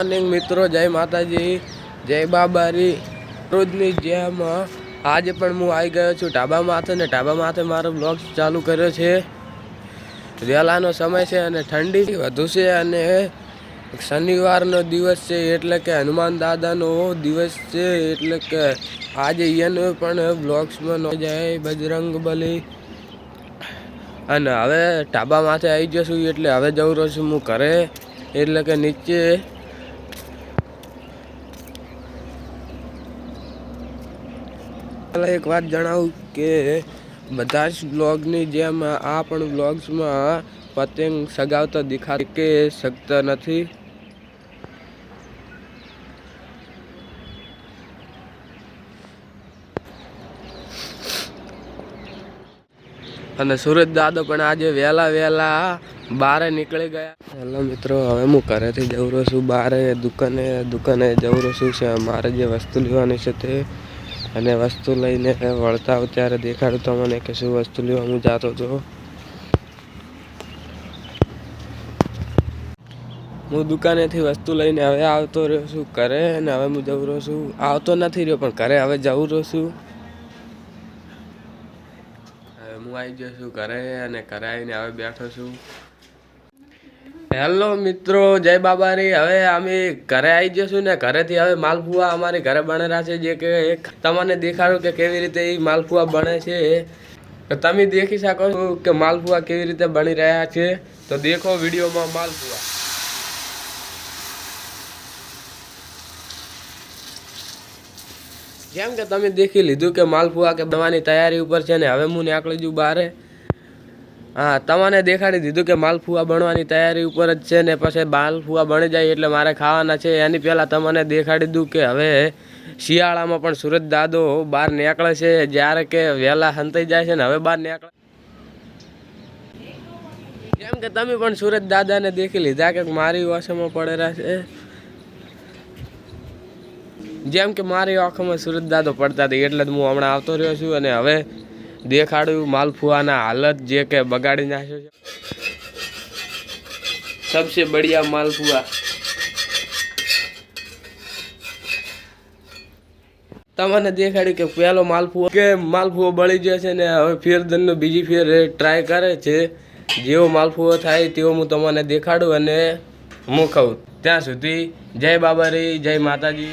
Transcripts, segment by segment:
Morning મિત્રો, જય માતાજી, જય બાબારી. રોજની જેમ આજે પણ હું આવી ગયો છું ઢાબા માથે ને ઢાબા માથે મારો બ્લોગ ચાલુ કર્યો છે. વહેલાનો સમય છે અને ઠંડી વધુ છે અને શનિવારનો દિવસ છે એટલે કે હનુમાન દાદાનો દિવસ છે એટલે કે આજે એને પણ બ્લોગ્સમાં ન જાય બજરંગબલી. અને હવે ઢાબા માથે આવી જશું એટલે હવે જવું રહ્યો છું હું ઘરે એટલે કે નીચે. એક વાત જણાવું કે બધા જ બ્લોગની જેમ આ પણ બ્લોગ્સમાં પતંગ સગાવતા દેખાય કે શકતા નથી. અને સુરજ દાદો પણ આજે વહેલા બહાર નીકળી ગયા. હેલો મિત્રો, હવે હું ઘરેથી જવું રહ્યો છું બહાર દુકાને જવું રહ્યો છું છે મારે જે વસ્તુ લેવાની છે તે. અને વસ્તુ લઈને વળતા આવું ત્યારે દેખાડું તમને કે શું વસ્તુ લેવા હું જતો હતો. હું દુકાનેથી વસ્તુ લઈને હવે આવતો રહ્યો છું ઘરે અને હવે હું જવું રહ્યો છું. આવતો નથી રહ્યો પણ ઘરે હવે જવું રહ્યો છું. હવે હું આવી ગયો છું ઘરે અને ઘરે આવીને હવે બેઠો છું. હેલો મિત્રો, જય બાબારી. હવે અમે ઘરે આવી જશું ને ઘરેથી હવે માલપુઆ અમારી ઘરે બનેલા છે જે કે તમને દેખાડું કે કેવી રીતે એ માલપુઆ બને છે. તમે દેખી શકો છો કે માલપુઆ કેવી રીતે બની રહ્યા છે. તો દેખો વિડીયોમાં માલપુઆ. જેમ કે તમે દેખી લીધું કે માલપુઆ કે બનવાની તૈયારી ઉપર છે ને હવે હું નીકળી જઉં બહાર. હા, તમને દેખાડી દીધું કે માલપુઆ બનવાની તૈયારી ઉપર જ છે ને પછી માલપુઆ બની જાય એટલે મારે ખાવાના છે. એની પહેલાં તમને દેખાડી દઉં કે હવે શિયાળામાં પણ સુરજ દાદો બહાર નીકળે છે જ્યારે કે વહેલા હંતાઈ જાય છે ને હવે બહાર નીકળે. જેમ કે તમે પણ સુરજ દાદાને દેખી લીધા કે મારી ઓછામાં પડેલા છે. જેમ કે મારી આંખોમાં સુરજ દાદો પડતા હતી એટલે જ હું હમણાં આવતો રહ્યો છું અને હવે દેખાડ્યું માલપુઆના હાલત જે કે બગાડી નાખ્યો છે. સબસે બઢિયા માલપુઆ. તમને દેખાડ્યું કે પહેલો માલપુઓ બળી ગયો છે ને હવે ફેરદનનો બીજી ફેર ટ્રાય કરે છે. જેવો માલપુઓ થાય તેવો હું તમને દેખાડું અને હું કહું. ત્યાં સુધી જય બાબારી, જય માતાજી.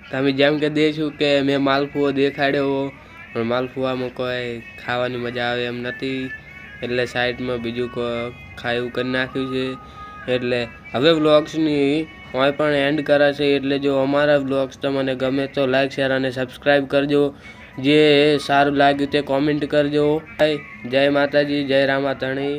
તમે જેમ કે દેખ્યું કે મેં માલપુઓ દેખાડ્યો પણ માલપુઆમાં કોઈ ખાવાની મજા આવે એમ નથી એટલે સાઈડમાં બીજું ખાયું કરી નાખ્યું છે. એટલે હવે વ્લોગ્સની કોઈ પણ એન્ડ કરે છે. એટલે જો અમારા વ્લોગ્સ તમને ગમે તો લાઈક, શેર અને સબસ્ક્રાઈબ કરજો. જે સારું લાગ્યું તે કોમેન્ટ કરજો. જય માતાજી, જય રામાધણી.